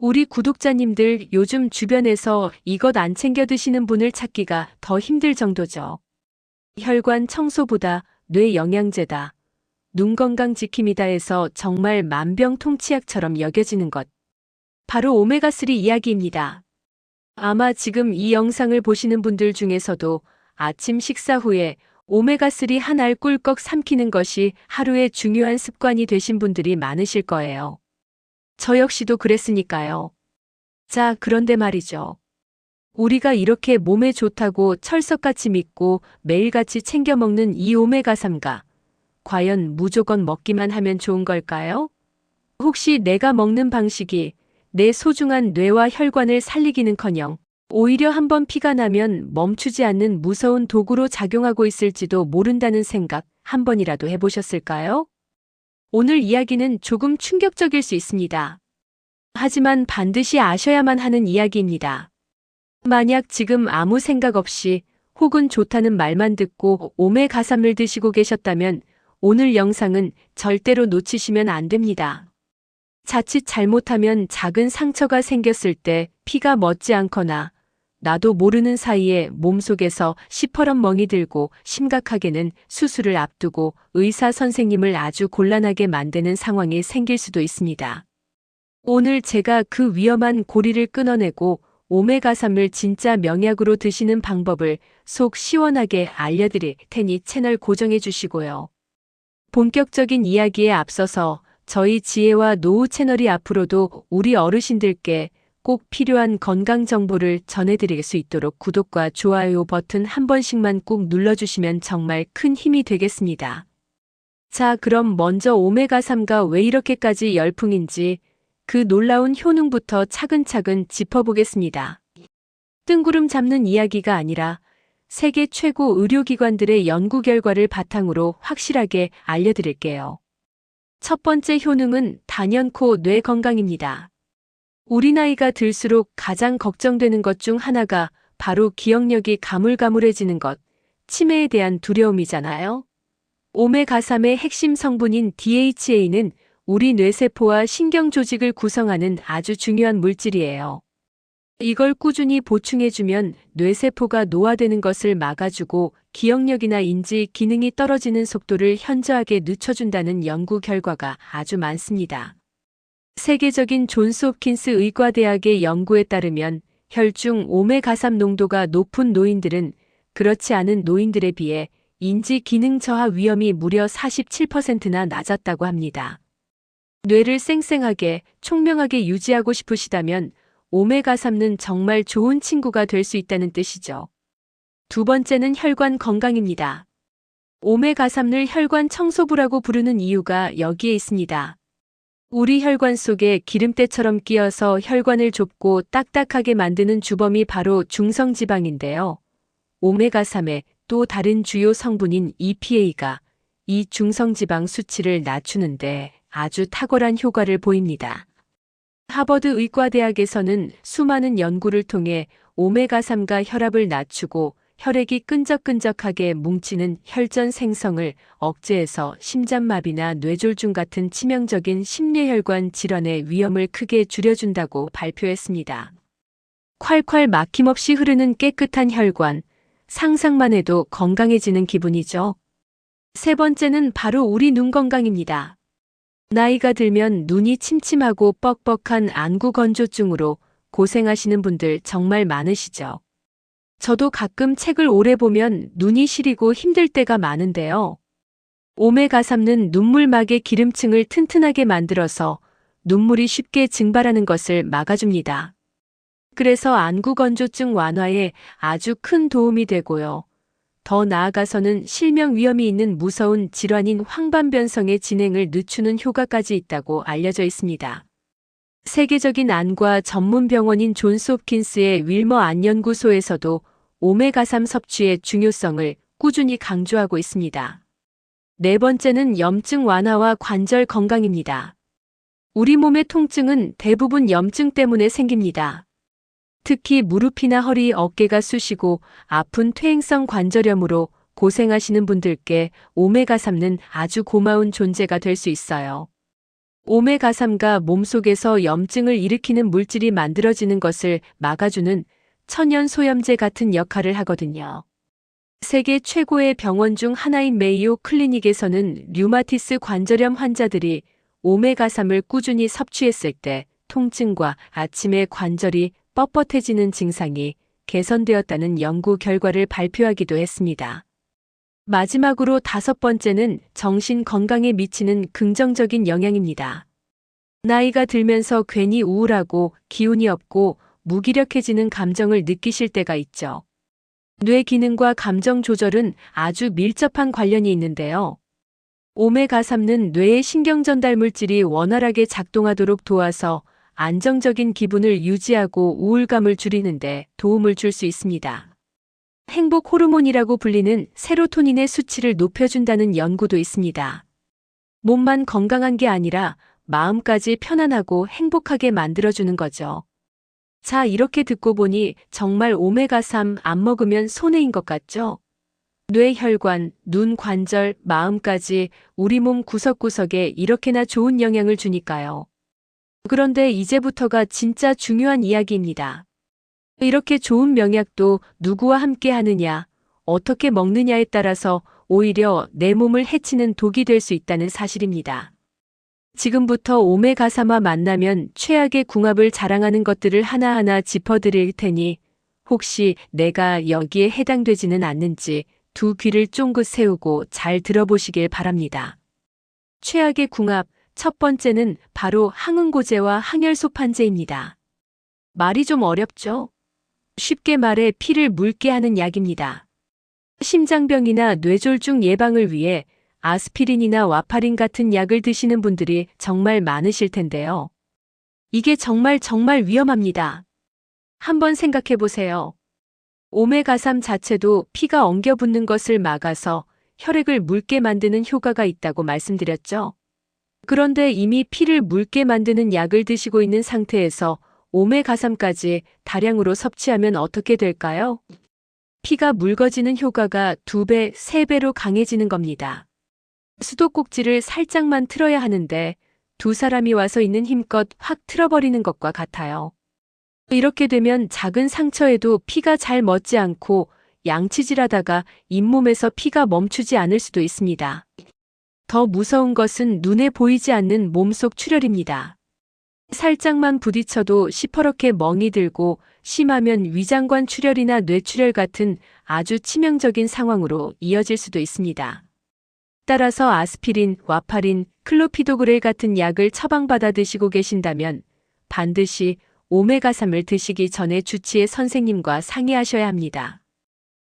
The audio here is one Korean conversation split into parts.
우리 구독자님들 요즘 주변에서 이것 안 챙겨 드시는 분을 찾기가 더 힘들 정도죠. 혈관 청소보다 뇌 영양제다. 눈 건강 지킴이다 해서 정말 만병통치약처럼 여겨지는 것. 바로 오메가3 이야기입니다. 아마 지금 이 영상을 보시는 분들 중에서도 아침 식사 후에 오메가3 한 알 꿀꺽 삼키는 것이 하루의 중요한 습관이 되신 분들이 많으실 거예요. 저 역시도 그랬으니까요. 자, 그런데 말이죠. 우리가 이렇게 몸에 좋다고 철석같이 믿고 매일같이 챙겨 먹는 이 오메가3가 과연 무조건 먹기만 하면 좋은 걸까요? 혹시 내가 먹는 방식이 내 소중한 뇌와 혈관을 살리기는커녕 오히려 한번 피가 나면 멈추지 않는 무서운 도구로 작용하고 있을지도 모른다는 생각 한 번이라도 해보셨을까요? 오늘 이야기는 조금 충격적일 수 있습니다. 하지만 반드시 아셔야만 하는 이야기입니다. 만약 지금 아무 생각 없이 혹은 좋다는 말만 듣고 오메가3을 드시고 계셨다면 오늘 영상은 절대로 놓치시면 안 됩니다. 자칫 잘못하면 작은 상처가 생겼을 때 피가 멎지 않거나 나도 모르는 사이에 몸속에서 시퍼런 멍이 들고 심각하게는 수술을 앞두고 의사 선생님을 아주 곤란하게 만드는 상황이 생길 수도 있습니다. 오늘 제가 그 위험한 고리를 끊어내고 오메가3을 진짜 명약으로 드시는 방법을 속 시원하게 알려드릴 테니 채널 고정해 주시고요. 본격적인 이야기에 앞서서 저희 지혜와 노후 채널이 앞으로도 우리 어르신들께 꼭 필요한 건강 정보를 전해드릴 수 있도록 구독과 좋아요 버튼 한 번씩만 꾹 눌러주시면 정말 큰 힘이 되겠습니다. 자, 그럼 먼저 오메가3가 왜 이렇게까지 열풍인지 그 놀라운 효능부터 차근차근 짚어보겠습니다. 뜬구름 잡는 이야기가 아니라 세계 최고 의료기관들의 연구 결과를 바탕으로 확실하게 알려드릴게요. 첫 번째 효능은 단연코 뇌 건강입니다. 우리 나이가 들수록 가장 걱정되는 것 중 하나가 바로 기억력이 가물가물해지는 것, 치매에 대한 두려움이잖아요. 오메가3의 핵심 성분인 DHA는 우리 뇌세포와 신경조직을 구성하는 아주 중요한 물질이에요. 이걸 꾸준히 보충해주면 뇌세포가 노화되는 것을 막아주고 기억력이나 인지 기능이 떨어지는 속도를 현저하게 늦춰준다는 연구 결과가 아주 많습니다. 세계적인 존스 홉킨스 의과대학의 연구에 따르면 혈중 오메가3 농도가 높은 노인들은 그렇지 않은 노인들에 비해 인지 기능 저하 위험이 무려 47%나 낮았다고 합니다. 뇌를 쌩쌩하게 총명하게 유지하고 싶으시다면 오메가3는 정말 좋은 친구가 될 수 있다는 뜻이죠. 두 번째는 혈관 건강입니다. 오메가3를 혈관 청소부라고 부르는 이유가 여기에 있습니다. 우리 혈관 속에 기름때처럼 끼어서 혈관을 좁고 딱딱하게 만드는 주범이 바로 중성지방인데요. 오메가3의 또 다른 주요 성분인 EPA가 이 중성지방 수치를 낮추는데 아주 탁월한 효과를 보입니다. 하버드 의과대학에서는 수많은 연구를 통해 오메가3가 혈압을 낮추고 혈액이 끈적끈적하게 뭉치는 혈전 생성을 억제해서 심장마비나 뇌졸중 같은 치명적인 심뇌혈관 질환의 위험을 크게 줄여준다고 발표했습니다. 콸콸 막힘없이 흐르는 깨끗한 혈관, 상상만 해도 건강해지는 기분이죠. 세 번째는 바로 우리 눈 건강입니다. 나이가 들면 눈이 침침하고 뻑뻑한 안구 건조증으로 고생하시는 분들 정말 많으시죠. 저도 가끔 책을 오래 보면 눈이 시리고 힘들 때가 많은데요. 오메가3는 눈물막의 기름층을 튼튼하게 만들어서 눈물이 쉽게 증발하는 것을 막아줍니다. 그래서 안구 건조증 완화에 아주 큰 도움이 되고요. 더 나아가서는 실명 위험이 있는 무서운 질환인 황반변성의 진행을 늦추는 효과까지 있다고 알려져 있습니다. 세계적인 안과 전문 병원인 존스 홉킨스의 윌머 안 연구소에서도 오메가3 섭취의 중요성을 꾸준히 강조하고 있습니다. 네 번째는 염증 완화와 관절 건강입니다. 우리 몸의 통증은 대부분 염증 때문에 생깁니다. 특히 무릎이나 허리, 어깨가 쑤시고 아픈 퇴행성 관절염으로 고생하시는 분들께 오메가3는 아주 고마운 존재가 될 수 있어요. 오메가3가 몸속에서 염증을 일으키는 물질이 만들어지는 것을 막아주는 천연 소염제 같은 역할을 하거든요. 세계 최고의 병원 중 하나인 메이오 클리닉에서는 류마티스 관절염 환자들이 오메가3을 꾸준히 섭취했을 때 통증과 아침에 관절이 뻣뻣해지는 증상이 개선되었다는 연구 결과를 발표하기도 했습니다. 마지막으로 5번째는 정신 건강에 미치는 긍정적인 영향입니다. 나이가 들면서 괜히 우울하고 기운이 없고 무기력해지는 감정을 느끼실 때가 있죠. 뇌 기능과 감정 조절은 아주 밀접한 관련이 있는데요. 오메가3는 뇌의 신경 전달 물질이 원활하게 작동하도록 도와서 안정적인 기분을 유지하고 우울감을 줄이는데 도움을 줄 수 있습니다. 행복 호르몬이라고 불리는 세로토닌의 수치를 높여준다는 연구도 있습니다. 몸만 건강한 게 아니라 마음까지 편안하고 행복하게 만들어주는 거죠. 자, 이렇게 듣고 보니 정말 오메가3 안 먹으면 손해인 것 같죠? 뇌 혈관, 눈 관절, 마음까지 우리 몸 구석구석에 이렇게나 좋은 영향을 주니까요. 그런데 이제부터가 진짜 중요한 이야기입니다. 이렇게 좋은 명약도 누구와 함께 하느냐, 어떻게 먹느냐에 따라서 오히려 내 몸을 해치는 독이 될 수 있다는 사실입니다. 지금부터 오메가3와 만나면 최악의 궁합을 자랑하는 것들을 하나하나 짚어드릴 테니 혹시 내가 여기에 해당되지는 않는지 두 귀를 쫑긋 세우고 잘 들어보시길 바랍니다. 최악의 궁합, 첫 번째는 바로 항응고제와 항혈소판제입니다. 말이 좀 어렵죠? 쉽게 말해 피를 묽게 하는 약입니다. 심장병이나 뇌졸중 예방을 위해 아스피린이나 와파린 같은 약을 드시는 분들이 정말 많으실 텐데요. 이게 정말 위험합니다. 한번 생각해 보세요. 오메가3 자체도 피가 엉겨붙는 것을 막아서 혈액을 묽게 만드는 효과가 있다고 말씀드렸죠. 그런데 이미 피를 묽게 만드는 약을 드시고 있는 상태에서 오메가3까지 다량으로 섭취하면 어떻게 될까요? 피가 묽어지는 효과가 2배, 3배로 강해지는 겁니다. 수도꼭지를 살짝만 틀어야 하는데 두 사람이 와서 있는 힘껏 확 틀어버리는 것과 같아요. 이렇게 되면 작은 상처에도 피가 잘 멎지 않고 양치질하다가 잇몸에서 피가 멈추지 않을 수도 있습니다. 더 무서운 것은 눈에 보이지 않는 몸속 출혈입니다. 살짝만 부딪혀도 시퍼렇게 멍이 들고 심하면 위장관 출혈이나 뇌출혈 같은 아주 치명적인 상황으로 이어질 수도 있습니다. 따라서 아스피린, 와파린, 클로피도그렐 같은 약을 처방받아 드시고 계신다면 반드시 오메가3을 드시기 전에 주치의 선생님과 상의하셔야 합니다.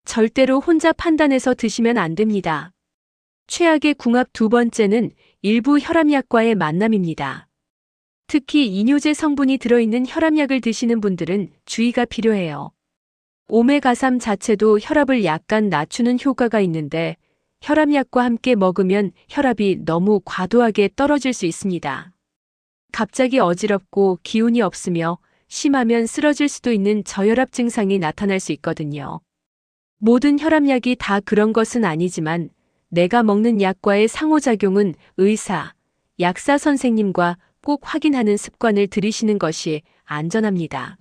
절대로 혼자 판단해서 드시면 안 됩니다. 최악의 궁합 두 번째는 일부 혈압약과의 만남입니다. 특히 이뇨제 성분이 들어있는 혈압약을 드시는 분들은 주의가 필요해요. 오메가3 자체도 혈압을 약간 낮추는 효과가 있는데 혈압약과 함께 먹으면 혈압이 너무 과도하게 떨어질 수 있습니다. 갑자기 어지럽고 기운이 없으며 심하면 쓰러질 수도 있는 저혈압 증상이 나타날 수 있거든요. 모든 혈압약이 다 그런 것은 아니지만 내가 먹는 약과의 상호작용은 의사, 약사 선생님과 꼭 확인하는 습관을 들이시는 것이 안전합니다.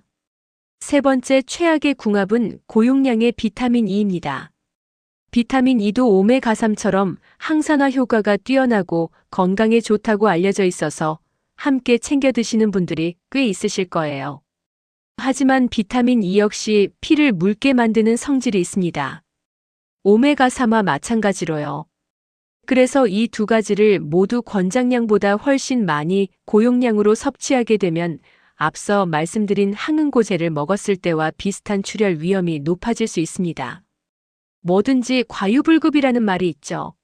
세 번째 최악의 궁합은 고용량의 비타민 E입니다. 비타민 E도 오메가3처럼 항산화 효과가 뛰어나고 건강에 좋다고 알려져 있어서 함께 챙겨 드시는 분들이 꽤 있으실 거예요. 하지만 비타민 E 역시 피를 묽게 만드는 성질이 있습니다. 오메가3와 마찬가지로요. 그래서 이 두 가지를 모두 권장량보다 훨씬 많이 고용량으로 섭취하게 되면 앞서 말씀드린 항응고제를 먹었을 때와 비슷한 출혈 위험이 높아질 수 있습니다. 뭐든지 과유불급이라는 말이 있죠.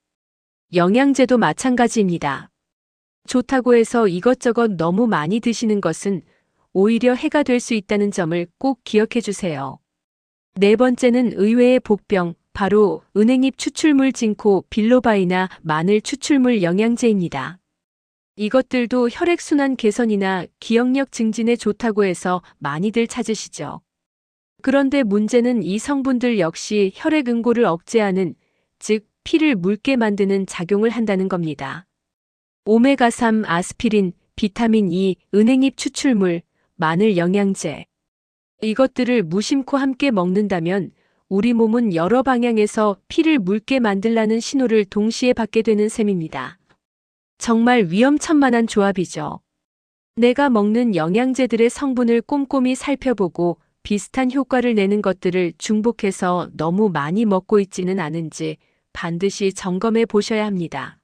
영양제도 마찬가지입니다. 좋다고 해서 이것저것 너무 많이 드시는 것은 오히려 해가 될 수 있다는 점을 꼭 기억해 주세요. 네 번째는 의외의 복병, 바로 은행잎 추출물 진코, 빌로바이나 마늘 추출물 영양제입니다. 이것들도 혈액순환 개선이나 기억력 증진에 좋다고 해서 많이들 찾으시죠. 그런데 문제는 이 성분들 역시 혈액 응고를 억제하는, 즉 피를 묽게 만드는 작용을 한다는 겁니다. 오메가3, 아스피린, 비타민 E, 은행잎 추출물, 마늘 영양제. 이것들을 무심코 함께 먹는다면 우리 몸은 여러 방향에서 피를 묽게 만들라는 신호를 동시에 받게 되는 셈입니다. 정말 위험천만한 조합이죠. 내가 먹는 영양제들의 성분을 꼼꼼히 살펴보고 비슷한 효과를 내는 것들을 중복해서 너무 많이 먹고 있지는 않은지 반드시 점검해 보셔야 합니다.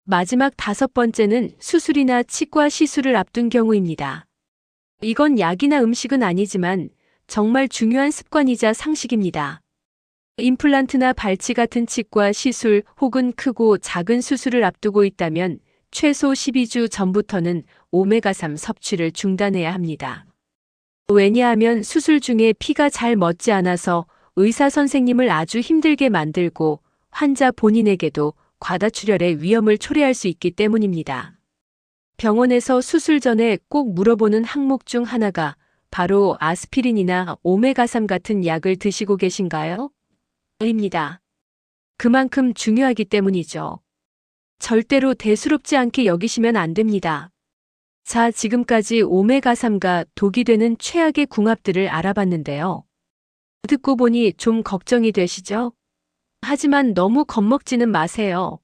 마지막 5번째는 수술이나 치과 시술을 앞둔 경우입니다. 이건 약이나 음식은 아니지만 정말 중요한 습관이자 상식입니다. 임플란트나 발치 같은 치과 시술 혹은 크고 작은 수술을 앞두고 있다면 최소 12주 전부터는 오메가3 섭취를 중단해야 합니다. 왜냐하면 수술 중에 피가 잘 멎지 않아서 의사 선생님을 아주 힘들게 만들고 환자 본인에게도 과다출혈의 위험을 초래할 수 있기 때문입니다. 병원에서 수술 전에 꼭 물어보는 항목 중 하나가 바로 아스피린이나 오메가3 같은 약을 드시고 계신가요? 입니다. 그만큼 중요하기 때문이죠. 절대로 대수롭지 않게 여기시면 안 됩니다. 자, 지금까지 오메가3가 독이 되는 최악의 궁합들을 알아봤는데요. 듣고 보니 좀 걱정이 되시죠? 하지만 너무 겁먹지는 마세요.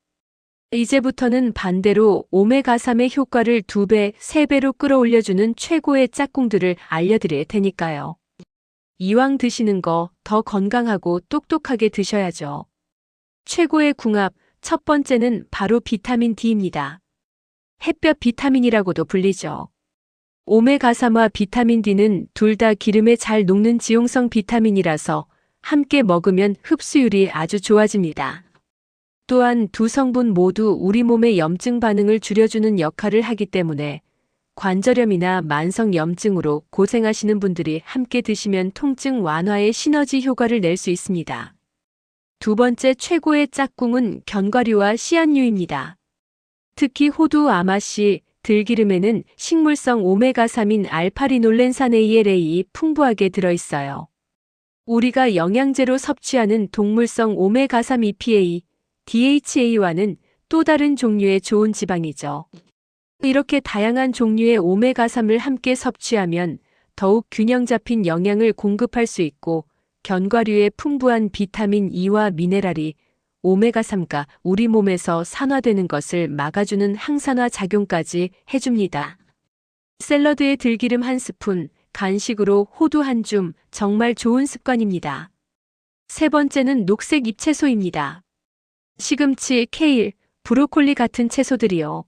이제부터는 반대로 오메가3의 효과를 2배, 3배로 끌어올려주는 최고의 짝꿍들을 알려드릴 테니까요. 이왕 드시는 거 더 건강하고 똑똑하게 드셔야죠. 최고의 궁합, 첫 번째는 바로 비타민 D입니다. 햇볕 비타민이라고도 불리죠. 오메가3와 비타민 D는 둘 다 기름에 잘 녹는 지용성 비타민이라서 함께 먹으면 흡수율이 아주 좋아집니다. 또한 두 성분 모두 우리 몸의 염증 반응을 줄여주는 역할을 하기 때문에 관절염이나 만성 염증으로 고생하시는 분들이 함께 드시면 통증 완화의 시너지 효과를 낼 수 있습니다. 두 번째 최고의 짝꿍은 견과류와 씨앗류입니다. 특히 호두, 아마씨, 들기름에는 식물성 오메가3인 알파리놀렌산 ALA 풍부하게 들어있어요. 우리가 영양제로 섭취하는 동물성 오메가3 EPA, DHA와는 또 다른 종류의 좋은 지방이죠. 이렇게 다양한 종류의 오메가3을 함께 섭취하면 더욱 균형 잡힌 영양을 공급할 수 있고 견과류의 풍부한 비타민 E와 미네랄이 오메가3가 우리 몸에서 산화되는 것을 막아주는 항산화 작용까지 해줍니다. 샐러드에 들기름 1스푼, 간식으로 호두 1줌, 정말 좋은 습관입니다. 세 번째는 녹색 잎채소입니다. 시금치, 케일, 브로콜리 같은 채소들이요.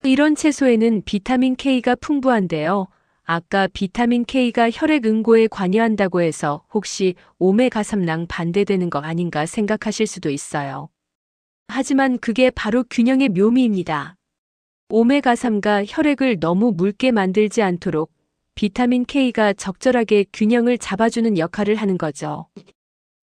이런 채소에는 비타민 K가 풍부한데요. 아까 비타민 K가 혈액 응고에 관여한다고 해서 혹시 오메가3랑 반대되는 거 아닌가 생각하실 수도 있어요. 하지만 그게 바로 균형의 묘미입니다. 오메가3가 혈액을 너무 묽게 만들지 않도록 비타민 K가 적절하게 균형을 잡아주는 역할을 하는 거죠.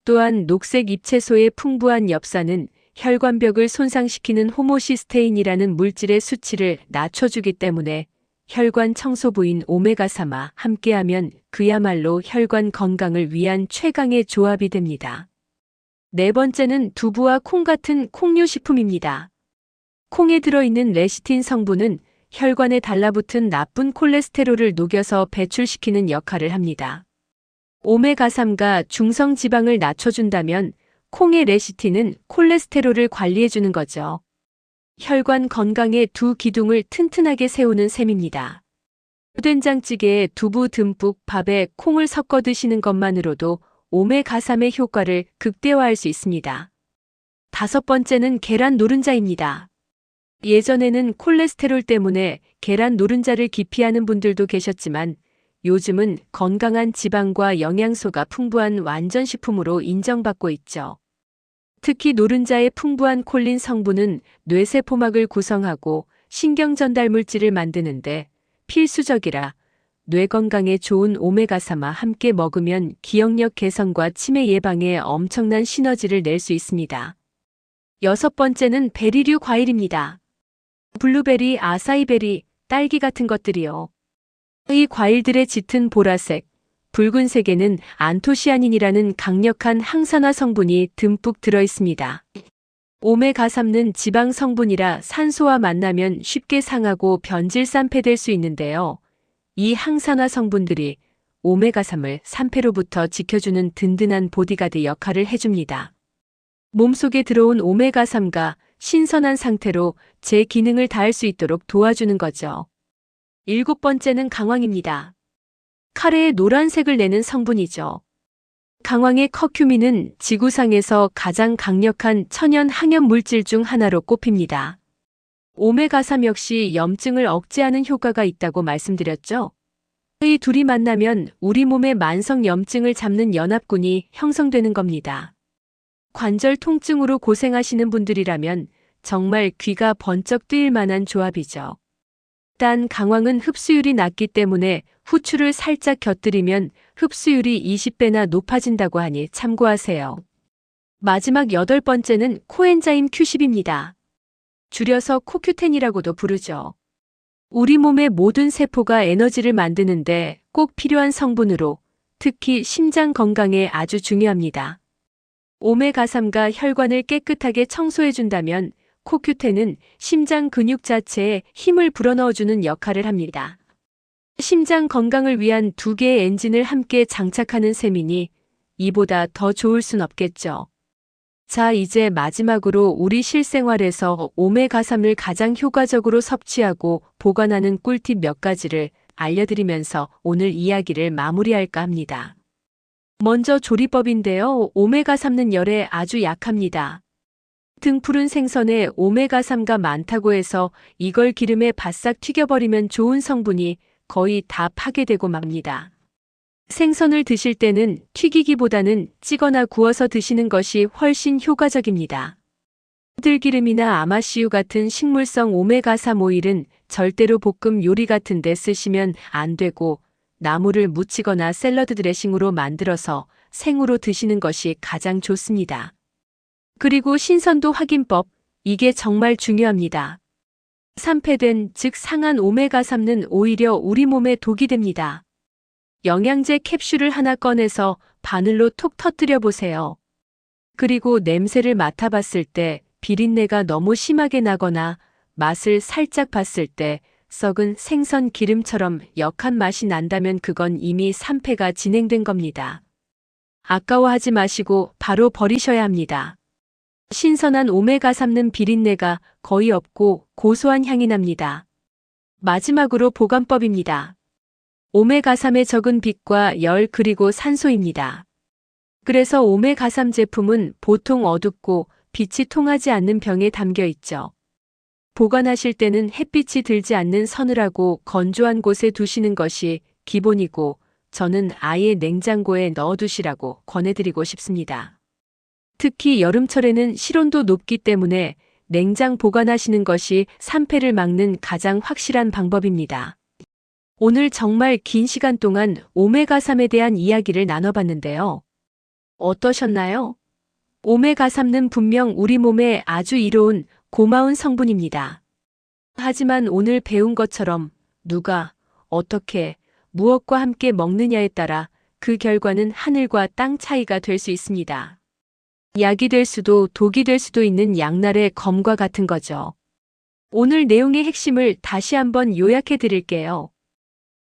또한 녹색 잎채소의 풍부한 엽산은 혈관벽을 손상시키는 호모시스테인이라는 물질의 수치를 낮춰주기 때문에 혈관 청소 부인 오메가3와 함께하면 그야말로 혈관 건강을 위한 최강의 조합이 됩니다. 네 번째는 두부와 콩 같은 콩류식품입니다. 콩에 들어있는 레시틴 성분은 혈관에 달라붙은 나쁜 콜레스테롤을 녹여서 배출시키는 역할을 합니다. 오메가3가 중성 지방을 낮춰준다면 콩의 레시틴은 콜레스테롤을 관리해주는 거죠. 혈관 건강의 두 기둥을 튼튼하게 세우는 셈입니다. 된장찌개에 두부 듬뿍 밥에 콩을 섞어 드시는 것만으로도 오메가3의 효과를 극대화할 수 있습니다. 다섯 번째는 계란 노른자입니다. 예전에는 콜레스테롤 때문에 계란 노른자를 기피하는 분들도 계셨지만 요즘은 건강한 지방과 영양소가 풍부한 완전식품으로 인정받고 있죠. 특히 노른자의 풍부한 콜린 성분은 뇌세포막을 구성하고 신경 전달 물질을 만드는데 필수적이라 뇌 건강에 좋은 오메가3와 함께 먹으면 기억력 개선과 치매 예방에 엄청난 시너지를 낼 수 있습니다. 여섯 번째는 베리류 과일입니다. 블루베리, 아사이베리, 딸기 같은 것들이요. 이 과일들의 짙은 보라색, 붉은색에는 안토시아닌이라는 강력한 항산화 성분이 듬뿍 들어 있습니다. 오메가3는 지방 성분이라 산소와 만나면 쉽게 상하고 변질산패될 수 있는데요. 이 항산화 성분들이 오메가3을 산패로부터 지켜주는 든든한 보디가드 역할을 해줍니다. 몸속에 들어온 오메가3가 신선한 상태로 제 기능을 다할 수 있도록 도와주는 거죠. 7번째는 강황입니다. 카레에 노란색을 내는 성분이죠. 강황의 커큐민은 지구상에서 가장 강력한 천연 항염 물질 중 하나로 꼽힙니다. 오메가3 역시 염증을 억제하는 효과가 있다고 말씀드렸죠. 이 둘이 만나면 우리 몸의 만성 염증을 잡는 연합군이 형성되는 겁니다. 관절 통증으로 고생하시는 분들이라면 정말 귀가 번쩍 뜨일 만한 조합이죠. 단 강황은 흡수율이 낮기 때문에 후추를 살짝 곁들이면 흡수율이 20배나 높아진다고 하니 참고하세요. 마지막 8번째는 코엔자임 Q10입니다. 줄여서 코큐텐이라고도 부르죠. 우리 몸의 모든 세포가 에너지를 만드는데 꼭 필요한 성분으로 특히 심장 건강에 아주 중요합니다. 오메가3가 혈관을 깨끗하게 청소해준다면 코큐텐은 심장 근육 자체에 힘을 불어넣어주는 역할을 합니다. 심장 건강을 위한 두 개의 엔진을 함께 장착하는 셈이니 이보다 더 좋을 순 없겠죠. 자, 이제 마지막으로 우리 실생활에서 오메가3을 가장 효과적으로 섭취하고 보관하는 꿀팁 몇 가지를 알려드리면서 오늘 이야기를 마무리할까 합니다. 먼저 조리법인데요. 오메가3는 열에 아주 약합니다. 등푸른 생선에 오메가3가 많다고 해서 이걸 기름에 바싹 튀겨버리면 좋은 성분이 거의 다 파괴되고 맙니다. 생선을 드실 때는 튀기기보다는 찌거나 구워서 드시는 것이 훨씬 효과적입니다. 들기름이나 아마씨유 같은 식물성 오메가3 오일은 절대로 볶음 요리 같은 데 쓰시면 안 되고 나물을 무치거나 샐러드 드레싱으로 만들어서 생으로 드시는 것이 가장 좋습니다. 그리고 신선도 확인법, 이게 정말 중요합니다. 산패된, 즉 상한 오메가3는 오히려 우리 몸에 독이 됩니다. 영양제 캡슐을 하나 꺼내서 바늘로 톡 터뜨려 보세요. 그리고 냄새를 맡아봤을 때 비린내가 너무 심하게 나거나 맛을 살짝 봤을 때 썩은 생선 기름처럼 역한 맛이 난다면 그건 이미 산패가 진행된 겁니다. 아까워하지 마시고 바로 버리셔야 합니다. 신선한 오메가3는 비린내가 거의 없고 고소한 향이 납니다. 마지막으로 보관법입니다. 오메가3의 적은 빛과 열 그리고 산소입니다. 그래서 오메가3 제품은 보통 어둡고 빛이 통하지 않는 병에 담겨 있죠. 보관하실 때는 햇빛이 들지 않는 서늘하고 건조한 곳에 두시는 것이 기본이고 저는 아예 냉장고에 넣어두시라고 권해드리고 싶습니다. 특히 여름철에는 실온도 높기 때문에 냉장 보관하시는 것이 산패를 막는 가장 확실한 방법입니다. 오늘 정말 긴 시간 동안 오메가3에 대한 이야기를 나눠봤는데요. 어떠셨나요? 오메가3는 분명 우리 몸에 아주 이로운 고마운 성분입니다. 하지만 오늘 배운 것처럼 누가, 어떻게, 무엇과 함께 먹느냐에 따라 그 결과는 하늘과 땅 차이가 될 수 있습니다. 약이 될 수도 독이 될 수도 있는 양날의 검과 같은 거죠. 오늘 내용의 핵심을 다시 한번 요약해 드릴게요.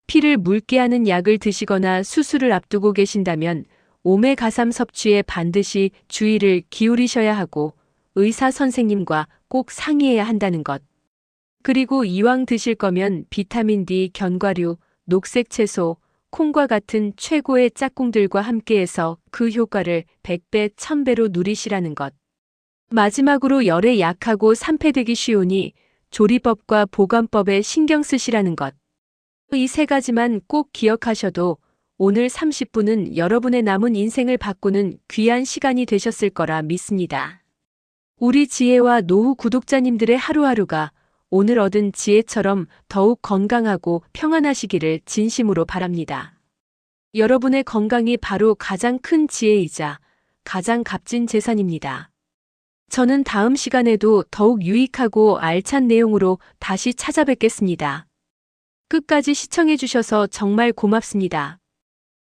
피를 묽게 하는 약을 드시거나 수술을 앞두고 계신다면 오메가3 섭취에 반드시 주의를 기울이셔야 하고 의사 선생님과 꼭 상의해야 한다는 것. 그리고 이왕 드실 거면 비타민 D, 견과류, 녹색 채소, 콩과 같은 최고의 짝꿍들과 함께해서 그 효과를 100배, 1000배로 누리시라는 것. 마지막으로 열에 약하고 산패되기 쉬우니 조리법과 보관법에 신경 쓰시라는 것. 이 세 가지만 꼭 기억하셔도 오늘 30분은 여러분의 남은 인생을 바꾸는 귀한 시간이 되셨을 거라 믿습니다. 우리 지혜와 노후 구독자님들의 하루하루가 오늘 얻은 지혜처럼 더욱 건강하고 평안하시기를 진심으로 바랍니다. 여러분의 건강이 바로 가장 큰 지혜이자 가장 값진 재산입니다. 저는 다음 시간에도 더욱 유익하고 알찬 내용으로 다시 찾아뵙겠습니다. 끝까지 시청해 주셔서 정말 고맙습니다.